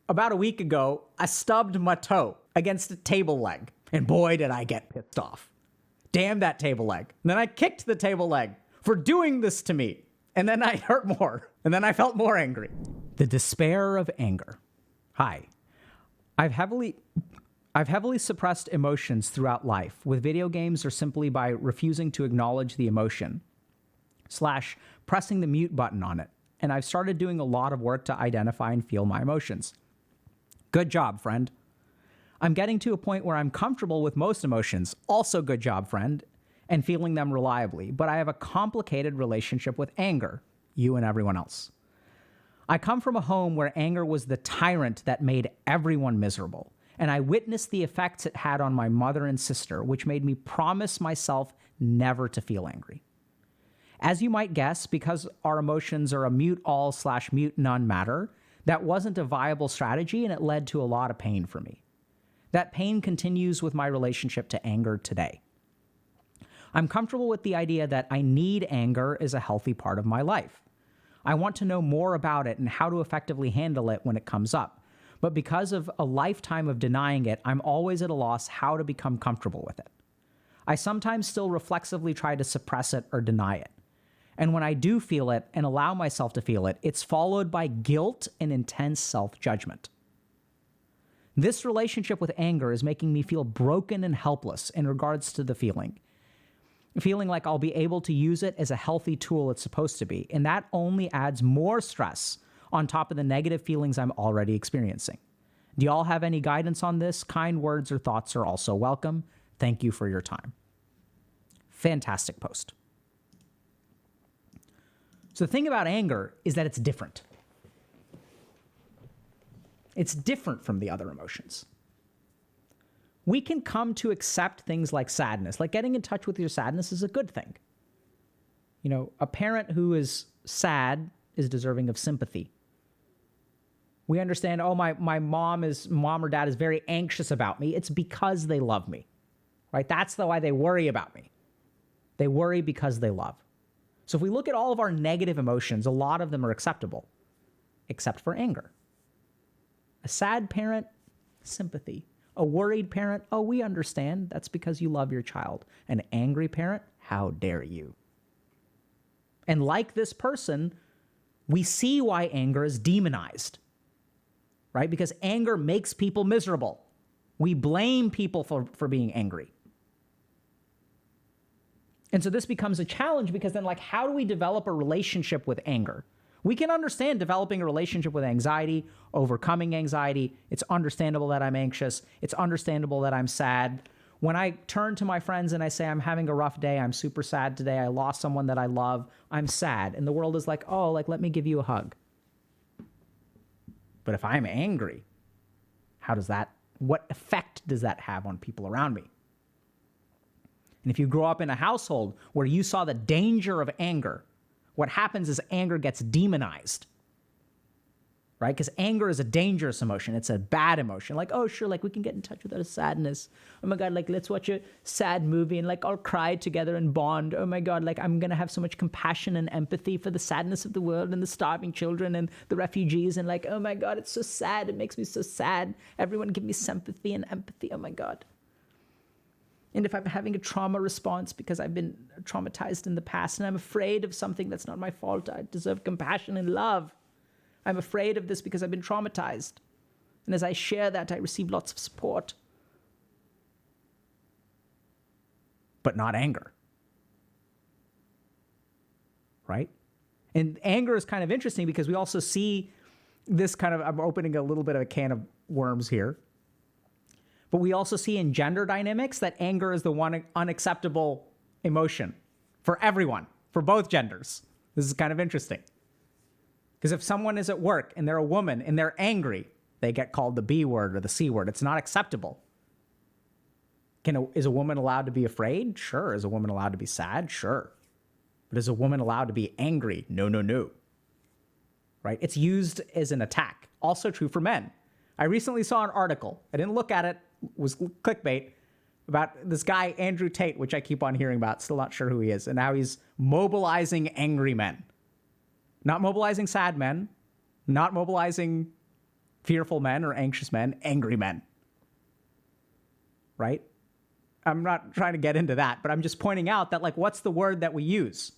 about a week ago, I stubbed my toe against a table leg. And boy, did I get pissed off. Damn that table leg. And then I kicked the table leg for doing this to me. And then I hurt more. And then I felt more angry. The despair of anger. Hi. I've heavily suppressed emotions throughout life, with video games or simply by refusing to acknowledge the emotion / pressing the mute button on it. And I've started doing a lot of work to identify and feel my emotions. Good job, friend. I'm getting to a point where I'm comfortable with most emotions. Also good job, friend. And feeling them reliably. But I have a complicated relationship with anger, you and everyone else. I come from a home where anger was the tyrant that made everyone miserable. And I witnessed the effects it had on my mother and sister, which made me promise myself never to feel angry. As you might guess, because our emotions are a mute all / mute none matter, that wasn't a viable strategy, and it led to a lot of pain for me. That pain continues with my relationship to anger today. I'm comfortable with the idea that I need anger as a healthy part of my life. I want to know more about it and how to effectively handle it when it comes up. But because of a lifetime of denying it, I'm always at a loss how to become comfortable with it. I sometimes still reflexively try to suppress it or deny it. And when I do feel it and allow myself to feel it, it's followed by guilt and intense self-judgment. This relationship with anger is making me feel broken and helpless in regards to the feeling like I'll be able to use it as a healthy tool it's supposed to be. And that only adds more stress on top of the negative feelings I'm already experiencing. Do y'all have any guidance on this? Kind words or thoughts are also welcome. Thank you for your time. Fantastic post. So the thing about anger is that it's different. It's different from the other emotions. We can come to accept things like sadness. Like getting in touch with your sadness is a good thing. You know, a parent who is sad is deserving of sympathy. We understand, oh, my mom or dad is very anxious about me. It's because they love me, right? That's why they worry about me. They worry because they love. So if we look at all of our negative emotions, a lot of them are acceptable, except for anger. A sad parent, sympathy. A worried parent, oh, we understand. That's because you love your child. An angry parent, how dare you? And like this person, we see why anger is demonized, right? Because anger makes people miserable. We blame people for being angry. And so this becomes a challenge because then, like, how do we develop a relationship with anger? We can understand developing a relationship with anxiety, overcoming anxiety. It's understandable that I'm anxious. It's understandable that I'm sad. When I turn to my friends and I say, I'm having a rough day, I'm super sad today, I lost someone that I love, I'm sad. And the world is like, oh, like, let me give you a hug. But if I'm angry, what effect does that have on people around me? And if you grow up in a household where you saw the danger of anger, what happens is anger gets demonized, right? Because anger is a dangerous emotion. It's a bad emotion. Like, oh, sure, like we can get in touch with our sadness. Oh my God, like let's watch a sad movie and like all cry together and bond. Oh my God, like I'm going to have so much compassion and empathy for the sadness of the world and the starving children and the refugees. And like, oh my God, it's so sad. It makes me so sad. Everyone give me sympathy and empathy. Oh my God. And if I'm having a trauma response because I've been traumatized in the past and I'm afraid of something that's not my fault, I deserve compassion and love. I'm afraid of this because I've been traumatized. And as I share that, I receive lots of support. But not anger. Right? And anger is kind of interesting because we also see this kind of, I'm opening a little bit of a can of worms here. But we also see in gender dynamics that anger is the one unacceptable emotion for everyone, for both genders. This is kind of interesting. Because if someone is at work and they're a woman and they're angry, they get called the B word or the C word. It's not acceptable. Is a woman allowed to be afraid? Sure. Is a woman allowed to be sad? Sure. But is a woman allowed to be angry? No, no, no. Right? It's used as an attack. Also true for men. I recently saw an article. I didn't look at it. Was clickbait about this guy, Andrew Tate, which I keep on hearing about. Still not sure who he is. And now he's mobilizing angry men. Not mobilizing sad men. Not mobilizing Fearful men or anxious men, angry men. Right? I'm not trying to get into that, but I'm just pointing out that, like, what's the word that we use?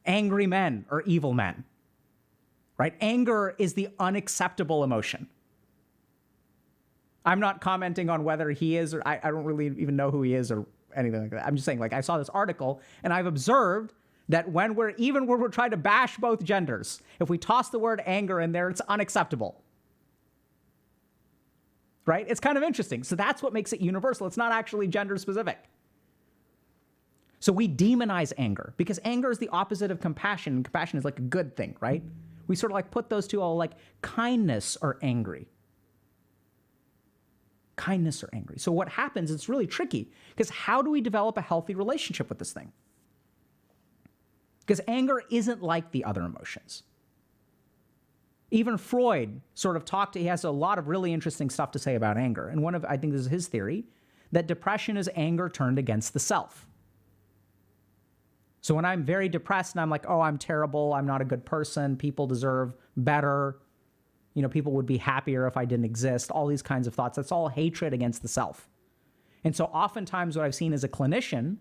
Angry men or evil men. Right? Anger is the unacceptable emotion. I'm not commenting on whether he is, or I don't really even know who he is or anything like that. I'm just saying, like, I saw this article and I've observed that when we're trying to bash both genders, if we toss the word anger in there, it's unacceptable. Right? It's kind of interesting. So that's what makes it universal. It's not actually gender specific. So we demonize anger because anger is the opposite of compassion. And compassion is like a good thing, right? We sort of like put those two all like kindness or angry. Kindness or angry. So what happens, it's really tricky because how do we develop a healthy relationship with this thing? Because anger isn't like the other emotions. Even Freud sort of he has a lot of really interesting stuff to say about anger. And I think this is his theory, that depression is anger turned against the self. So when I'm very depressed and I'm like, oh, I'm terrible, I'm not a good person, people deserve better, people would be happier if I didn't exist, all these kinds of thoughts, that's all hatred against the self. And so oftentimes what I've seen as a clinician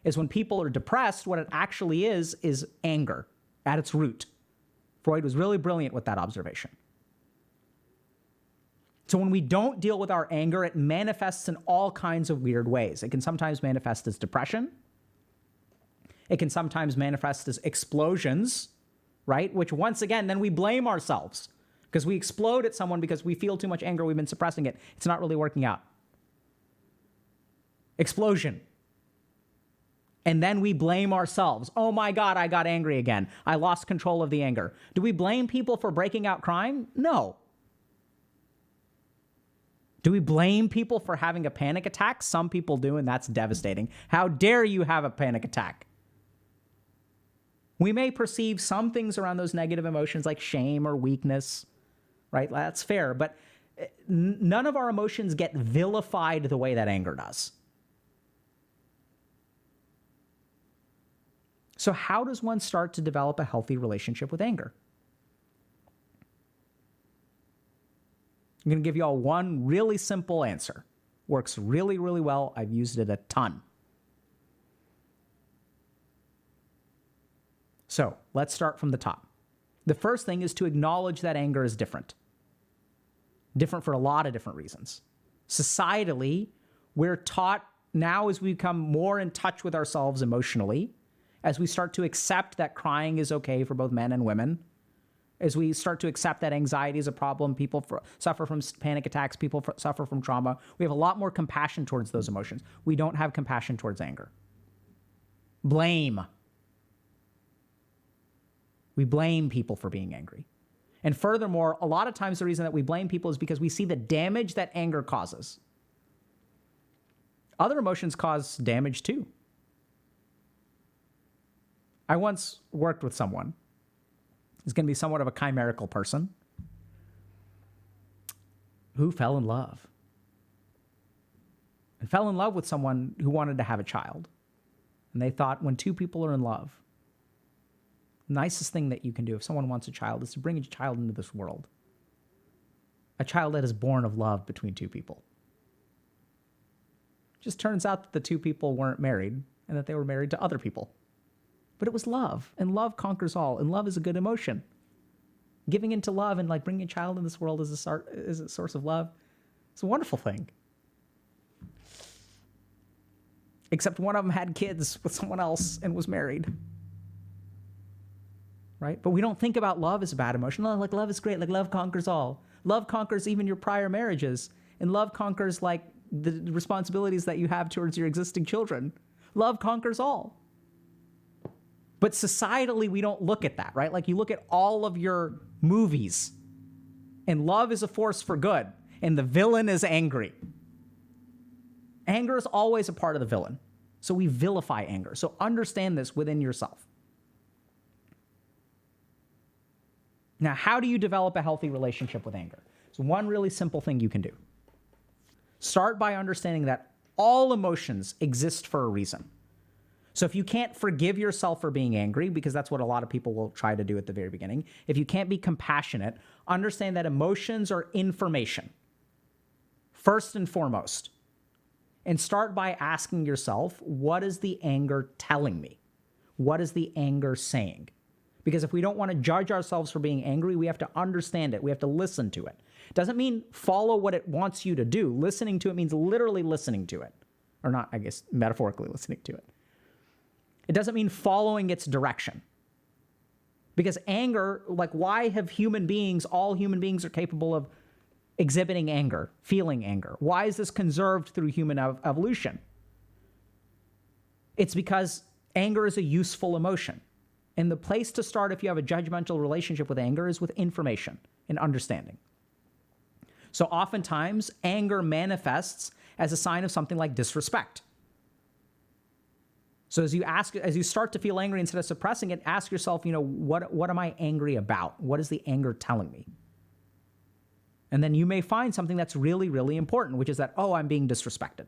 is when people are depressed, what it actually is anger at its root. Freud was really brilliant with that observation. So when we don't deal with our anger, it manifests in all kinds of weird ways. It can sometimes manifest as depression. It can sometimes manifest as explosions, right? Which once again, then we blame ourselves because we explode at someone because we feel too much anger. We've been suppressing it. It's not really working out. Explosion. And then we blame ourselves. Oh my God, I got angry again. I lost control of the anger. Do we blame people for breaking out crying? No. Do we blame people for having a panic attack? Some people do, and that's devastating. How dare you have a panic attack? We may perceive some things around those negative emotions like shame or weakness, right? That's fair, but none of our emotions get vilified the way that anger does. So how does one start to develop a healthy relationship with anger? I'm going to give you all one really simple answer. Works really, really well. I've used it a ton. So let's start from the top. The first thing is to acknowledge that anger is different. Different for a lot of different reasons. Societally, we're taught now as we become more in touch with ourselves emotionally, as we start to accept that crying is okay for both men and women, as we start to accept that anxiety is a problem, people suffer from panic attacks, people suffer from trauma, we have a lot more compassion towards those emotions. We don't have compassion towards anger. Blame. We blame people for being angry. And furthermore, a lot of times the reason that we blame people is because we see the damage that anger causes. Other emotions cause damage too. I once worked with someone who's going to be somewhat of a chimerical person who fell in love. And fell in love with someone who wanted to have a child. And they thought when two people are in love, the nicest thing that you can do if someone wants a child is to bring a child into this world. A child that is born of love between two people. Just turns out that the two people weren't married and that they were married to other people. But it was love, and love conquers all, and love is a good emotion. Giving into love and like bringing a child in this world is a source of love. It's a wonderful thing. Except one of them had kids with someone else and was married. Right? But we don't think about love as a bad emotion. No, like love is great. Like love conquers all. Love conquers even your prior marriages. And love conquers like the responsibilities that you have towards your existing children. Love conquers all. But societally, we don't look at that, right? Like you look at all of your movies and love is a force for good and the villain is angry. Anger is always a part of the villain. So we vilify anger. So understand this within yourself. Now, how do you develop a healthy relationship with anger? It's one really simple thing you can do. Start by understanding that all emotions exist for a reason. So if you can't forgive yourself for being angry, because that's what a lot of people will try to do at the very beginning, if you can't be compassionate, understand that emotions are information, first and foremost. And start by asking yourself, what is the anger telling me? What is the anger saying? Because if we don't want to judge ourselves for being angry, we have to understand it. We have to listen to it. Doesn't mean follow what it wants you to do. Listening to it means literally listening to it. Or not, I guess, metaphorically listening to it. It doesn't mean following its direction. Because anger, like why have all human beings are capable of exhibiting anger, feeling anger? Why is this conserved through human evolution? It's because anger is a useful emotion. And the place to start if you have a judgmental relationship with anger is with information and understanding. So oftentimes, anger manifests as a sign of something like disrespect. So as you start to feel angry, instead of suppressing it, ask yourself, what am I angry about? What is the anger telling me? And then you may find something that's really, really important, which is that, I'm being disrespected.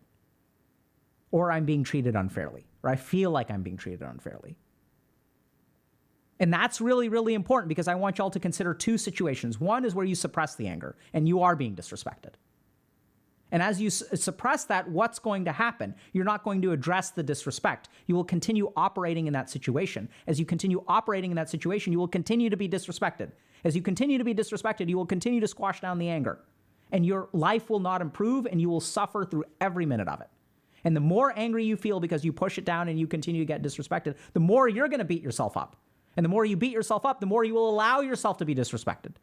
Or I'm being treated unfairly. Or I feel like I'm being treated unfairly. And that's really, really important because I want y'all to consider two situations. One is where you suppress the anger and you are being disrespected. And as you suppress that, what's going to happen? You're not going to address the disrespect. You will continue operating in that situation. As you continue operating in that situation, you will continue to be disrespected. As you continue to be disrespected, you will continue to squash down the anger. And your life will not improve, and you will suffer through every minute of it. And the more angry you feel because you push it down and you continue to get disrespected, the more you're going to beat yourself up. And the more you beat yourself up, the more you will allow yourself to be disrespected.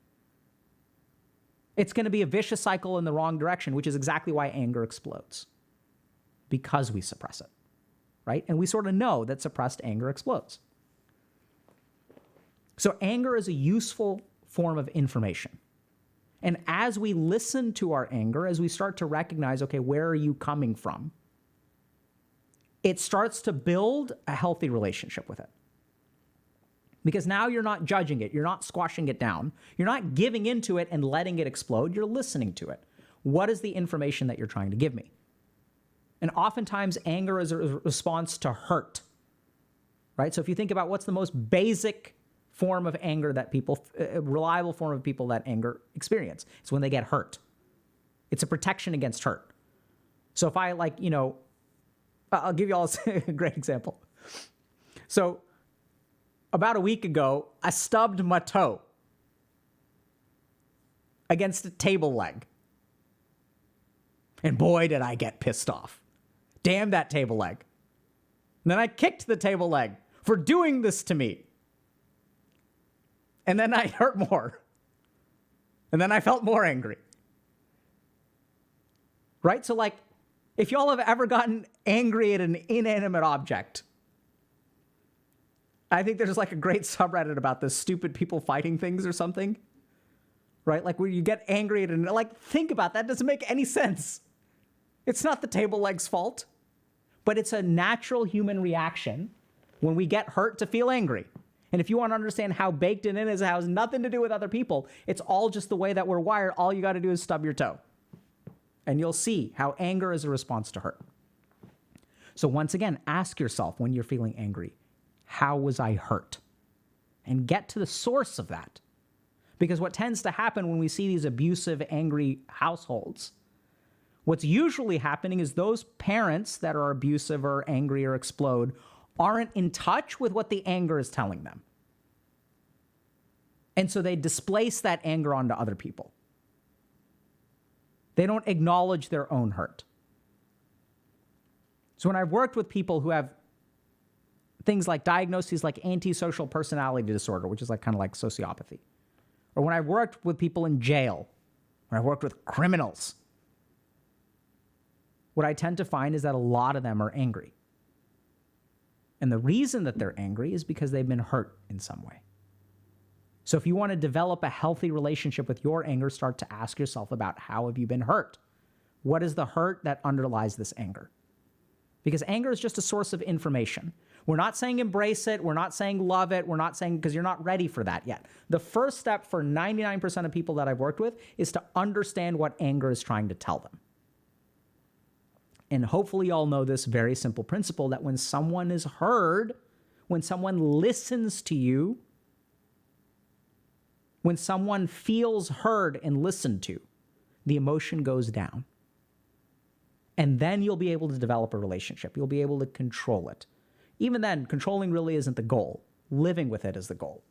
It's going to be a vicious cycle in the wrong direction, which is exactly why anger explodes. Because we suppress it, right? And we sort of know that suppressed anger explodes. So anger is a useful form of information. And as we listen to our anger, as we start to recognize, okay, where are you coming from? It starts to build a healthy relationship with it. Because now you're not judging it. You're not squashing it down. You're not giving into it and letting it explode. You're listening to it. What is the information that you're trying to give me? And oftentimes, anger is a response to hurt, right? So if you think about what's the most basic form of anger that a reliable form of people that anger experience, it's when they get hurt. It's a protection against hurt. So if I'll give you all a great example. So about a week ago, I stubbed my toe against a table leg. And boy, did I get pissed off. Damn that table leg. And then I kicked the table leg for doing this to me. And then I hurt more. And then I felt more angry. Right? So if y'all have ever gotten angry at an inanimate object, I think there's a great subreddit about this, stupid people fighting things or something, right? Where you get angry at think about that. Doesn't make any sense. It's not the table leg's fault, but it's a natural human reaction when we get hurt to feel angry. And if you want to understand how baked it in is, it has nothing to do with other people. It's all just the way that we're wired. All you got to do is stub your toe. And you'll see how anger is a response to hurt. So once again, ask yourself when you're feeling angry, how was I hurt? And get to the source of that. Because what tends to happen when we see these abusive, angry households, what's usually happening is those parents that are abusive or angry or explode aren't in touch with what the anger is telling them. And so they displace that anger onto other people. They don't acknowledge their own hurt. So when I've worked with people who have things like diagnoses like antisocial personality disorder, which is kind of like sociopathy. Or when I've worked with people in jail, when I've worked with criminals, what I tend to find is that a lot of them are angry. And the reason that they're angry is because they've been hurt in some way. So if you want to develop a healthy relationship with your anger, start to ask yourself about how have you been hurt? What is the hurt that underlies this anger? Because anger is just a source of information. We're not saying embrace it. We're not saying love it. We're not saying because you're not ready for that yet. The first step for 99% of people that I've worked with is to understand what anger is trying to tell them. And hopefully you all know this very simple principle that when someone is heard, when someone listens to you, when someone feels heard and listened to, the emotion goes down. And then you'll be able to develop a relationship. You'll be able to control it. Even then, controlling really isn't the goal. Living with it is the goal.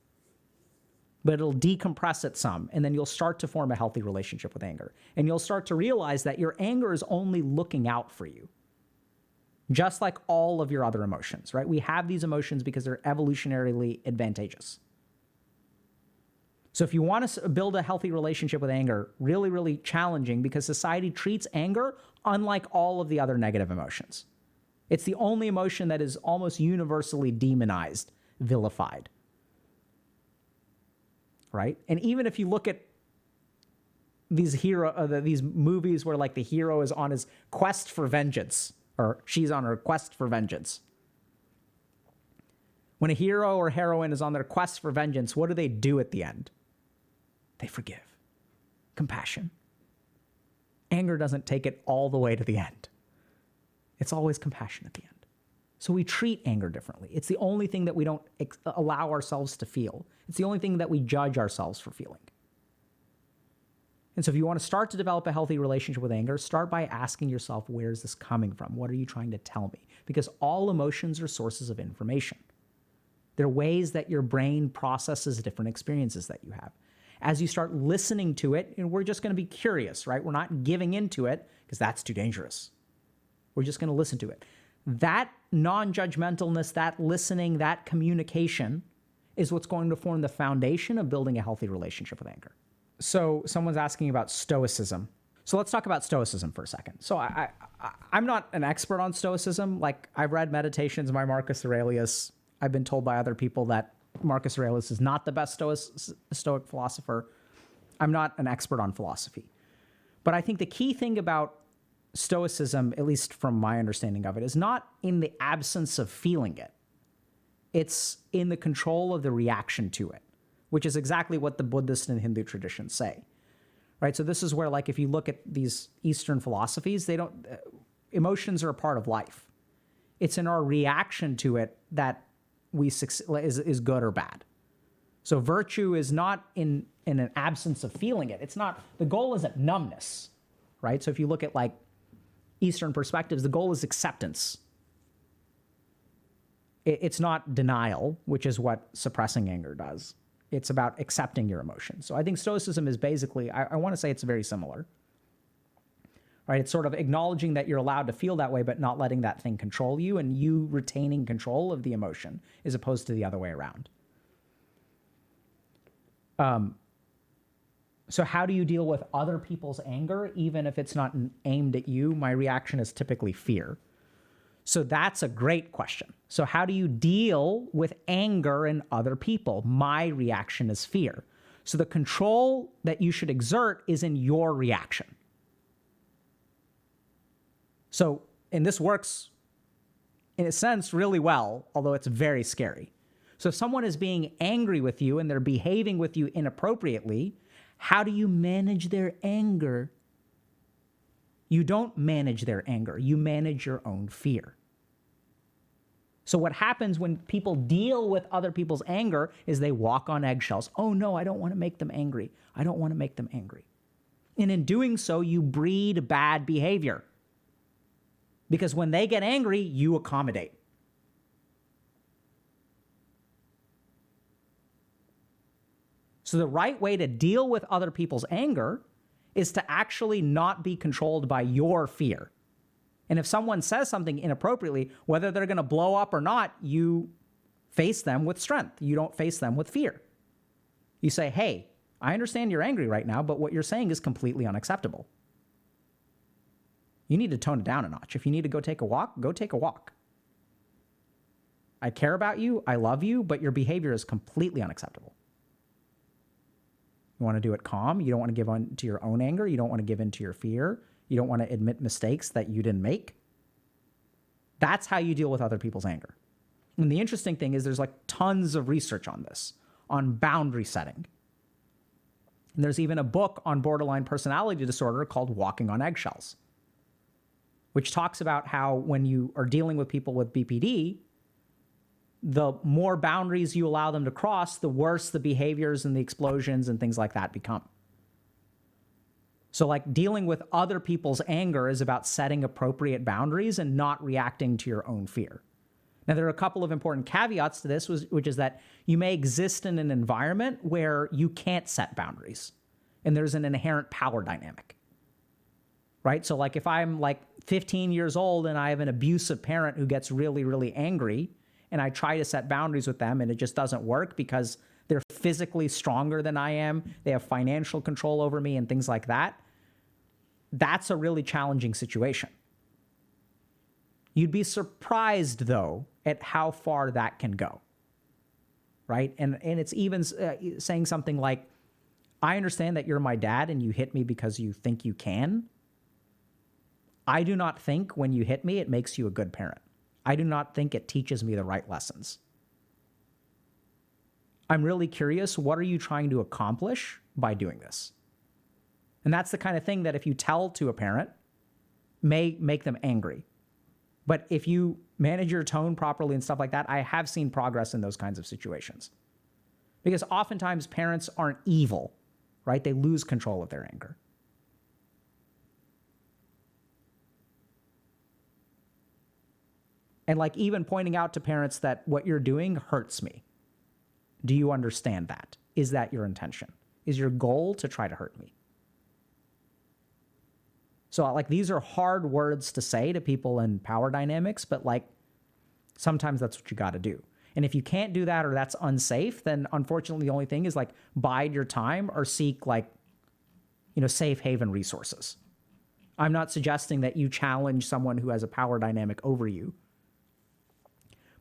But it'll decompress it some, and then you'll start to form a healthy relationship with anger. And you'll start to realize that your anger is only looking out for you, just like all of your other emotions, right? We have these emotions because they're evolutionarily advantageous. So if you want to build a healthy relationship with anger, really, really challenging, because society treats anger unlike all of the other negative emotions. It's the only emotion that is almost universally demonized, vilified. Right? And even if you look at these movies where like the hero is on his quest for vengeance, or she's on her quest for vengeance. When a hero or heroine is on their quest for vengeance, what do they do at the end? They forgive. Compassion. Anger doesn't take it all the way to the end. It's always compassion at the end. So we treat anger differently. It's the only thing that we don't allow ourselves to feel. It's the only thing that we judge ourselves for feeling. And so if you want to start to develop a healthy relationship with anger, start by asking yourself, where is this coming from? What are you trying to tell me? Because all emotions are sources of information. They're ways that your brain processes different experiences that you have. As you start listening to it, and we're just going to be curious, right? We're not giving into it because that's too dangerous. We're just going to listen to it. That non-judgmentalness, that listening, that communication is what's going to form the foundation of building a healthy relationship with anger. So someone's asking about stoicism. So let's talk about stoicism for a second. So I'm not an expert on stoicism. Like, I've read Meditations by Marcus Aurelius. I've been told by other people that Marcus Aurelius is not the best Stoic philosopher. I'm not an expert on philosophy. But I think the key thing about Stoicism, at least from my understanding of it, is not in the absence of feeling it. It's in the control of the reaction to it, which is exactly what the Buddhist and Hindu traditions say, right? So this is where, like, if you look at these Eastern philosophies, emotions are a part of life. It's in our reaction to it that is good or bad. So virtue is not in an absence of feeling it. It's not, the goal isn't numbness, right? So if you look at like Eastern perspectives, the goal is acceptance. It's not denial, which is what suppressing anger does. It's about accepting your emotions. So I think Stoicism is basically, I want to say it's very similar. Right? It's sort of acknowledging that you're allowed to feel that way, but not letting that thing control you, and you retaining control of the emotion as opposed to the other way around. So how do you deal with other people's anger, even if it's not aimed at you? My reaction is typically fear. So that's a great question. So how do you deal with anger in other people? My reaction is fear. So the control that you should exert is in your reaction. So, and this works in a sense really well, although it's very scary. So if someone is being angry with you and they're behaving with you inappropriately, how do you manage their anger? You don't manage their anger. You manage your own fear. So what happens when people deal with other people's anger is they walk on eggshells. Oh no, I don't want to make them angry. I don't want to make them angry. And in doing so, you breed bad behavior. Because when they get angry, you accommodate. So the right way to deal with other people's anger is to actually not be controlled by your fear. And if someone says something inappropriately, whether they're going to blow up or not, you face them with strength. You don't face them with fear. You say, hey, I understand you're angry right now, but what you're saying is completely unacceptable. You need to tone it down a notch. If you need to go take a walk, go take a walk. I care about you, I love you, but your behavior is completely unacceptable. You want to do it calm. You don't want to give in to your own anger. You don't want to give in to your fear. You don't want to admit mistakes that you didn't make. That's how you deal with other people's anger. And the interesting thing is there's like tons of research on this, on boundary setting. And there's even a book on borderline personality disorder called Walking on Eggshells. which talks about how when you are dealing with people with BPD, the more boundaries you allow them to cross, the worse the behaviors and the explosions and things like that become. So like dealing with other people's anger is about setting appropriate boundaries and not reacting to your own fear. Now, there are a couple of important caveats to this, which is that you may exist in an environment where you can't set boundaries, and there's an inherent power dynamic, right? So like if I'm like 15 years old and I have an abusive parent who gets really, really angry, and I try to set boundaries with them and it just doesn't work because they're physically stronger than I am, they have financial control over me and things like that, that's a really challenging situation. You'd be surprised, though, at how far that can go, right? And it's even saying something like, I understand that you're my dad and you hit me because you think you can. I do not think when you hit me, it makes you a good parent. I do not think it teaches me the right lessons. I'm really curious, what are you trying to accomplish by doing this? And that's the kind of thing that if you tell to a parent, may make them angry. But if you manage your tone properly and stuff like that, I have seen progress in those kinds of situations. Because oftentimes parents aren't evil, right? They lose control of their anger. And like even pointing out to parents that what you're doing hurts me. Do you understand that? Is that your intention? Is your goal to try to hurt me? So like these are hard words to say to people in power dynamics, but like sometimes that's what you got to do. And if you can't do that or that's unsafe, then unfortunately the only thing is like bide your time or seek like, safe haven resources. I'm not suggesting that you challenge someone who has a power dynamic over you.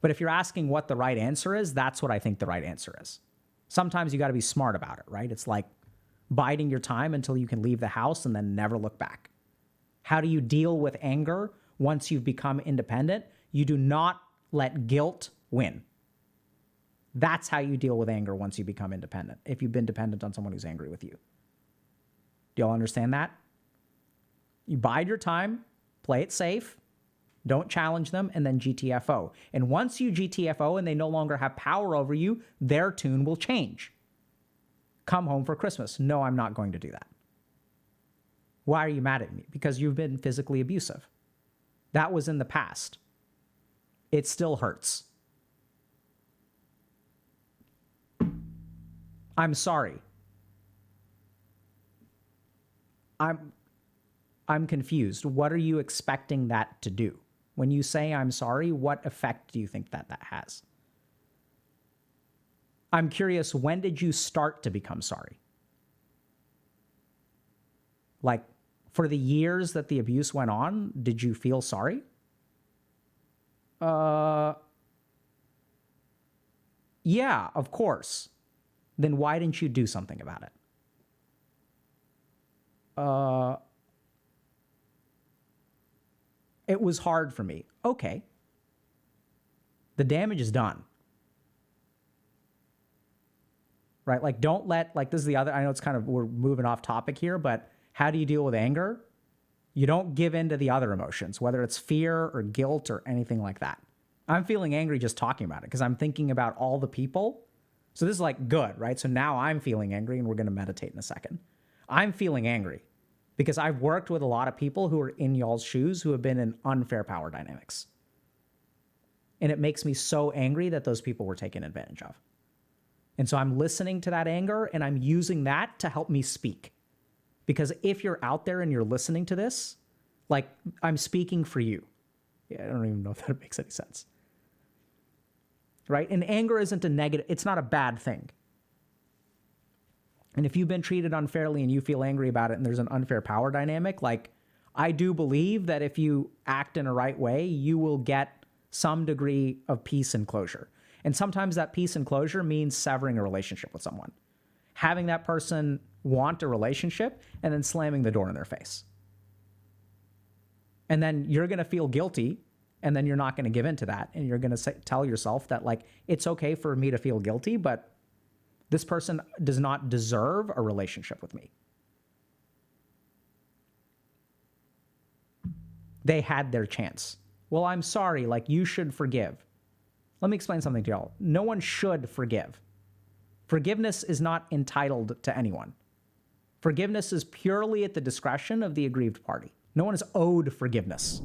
But if you're asking what the right answer is, that's what I think the right answer is. Sometimes you got to be smart about it, right? It's like biding your time until you can leave the house and then never look back. How do you deal with anger once you've become independent? You do not let guilt win. That's how you deal with anger once you become independent, if you've been dependent on someone who's angry with you. Do y'all understand that? You bide your time, play it safe, don't challenge them, and then GTFO. And once you GTFO and they no longer have power over you, their tune will change. Come home for Christmas. No, I'm not going to do that. Why are you mad at me? Because you've been physically abusive. That was in the past. It still hurts. I'm sorry. I'm confused. What are you expecting that to do? When you say I'm sorry, what effect do you think that has? I'm curious, when did you start to become sorry? Like, for the years that the abuse went on, did you feel sorry? Yeah, of course. Then why didn't you do something about it? It was hard for me. Okay. The damage is done. Right? Like, don't let, like, this is the other, I know it's kind of, we're moving off topic here, but how do you deal with anger? You don't give in to the other emotions, whether it's fear or guilt or anything like that. I'm feeling angry just talking about it because I'm thinking about all the people. So this is like good, right? So now I'm feeling angry, and we're going to meditate in a second. I'm feeling angry because I've worked with a lot of people who are in y'all's shoes who have been in unfair power dynamics. And it makes me so angry that those people were taken advantage of. And so I'm listening to that anger, and I'm using that to help me speak. Because if you're out there and you're listening to this, like, I'm speaking for you. Yeah, I don't even know if that makes any sense. Right? And anger isn't a negative, it's not a bad thing. And if you've been treated unfairly and you feel angry about it and there's an unfair power dynamic, like, I do believe that if you act in a right way, you will get some degree of peace and closure. And sometimes that peace and closure means severing a relationship with someone. Having that person want a relationship and then slamming the door in their face. And then you're going to feel guilty, and then you're not going to give in to that. And you're going to tell yourself that, like, it's okay for me to feel guilty, but this person does not deserve a relationship with me. They had their chance. Well, I'm sorry, like, you should forgive. Let me explain something to y'all. No one should forgive. Forgiveness is not entitled to anyone. Forgiveness is purely at the discretion of the aggrieved party. No one is owed forgiveness.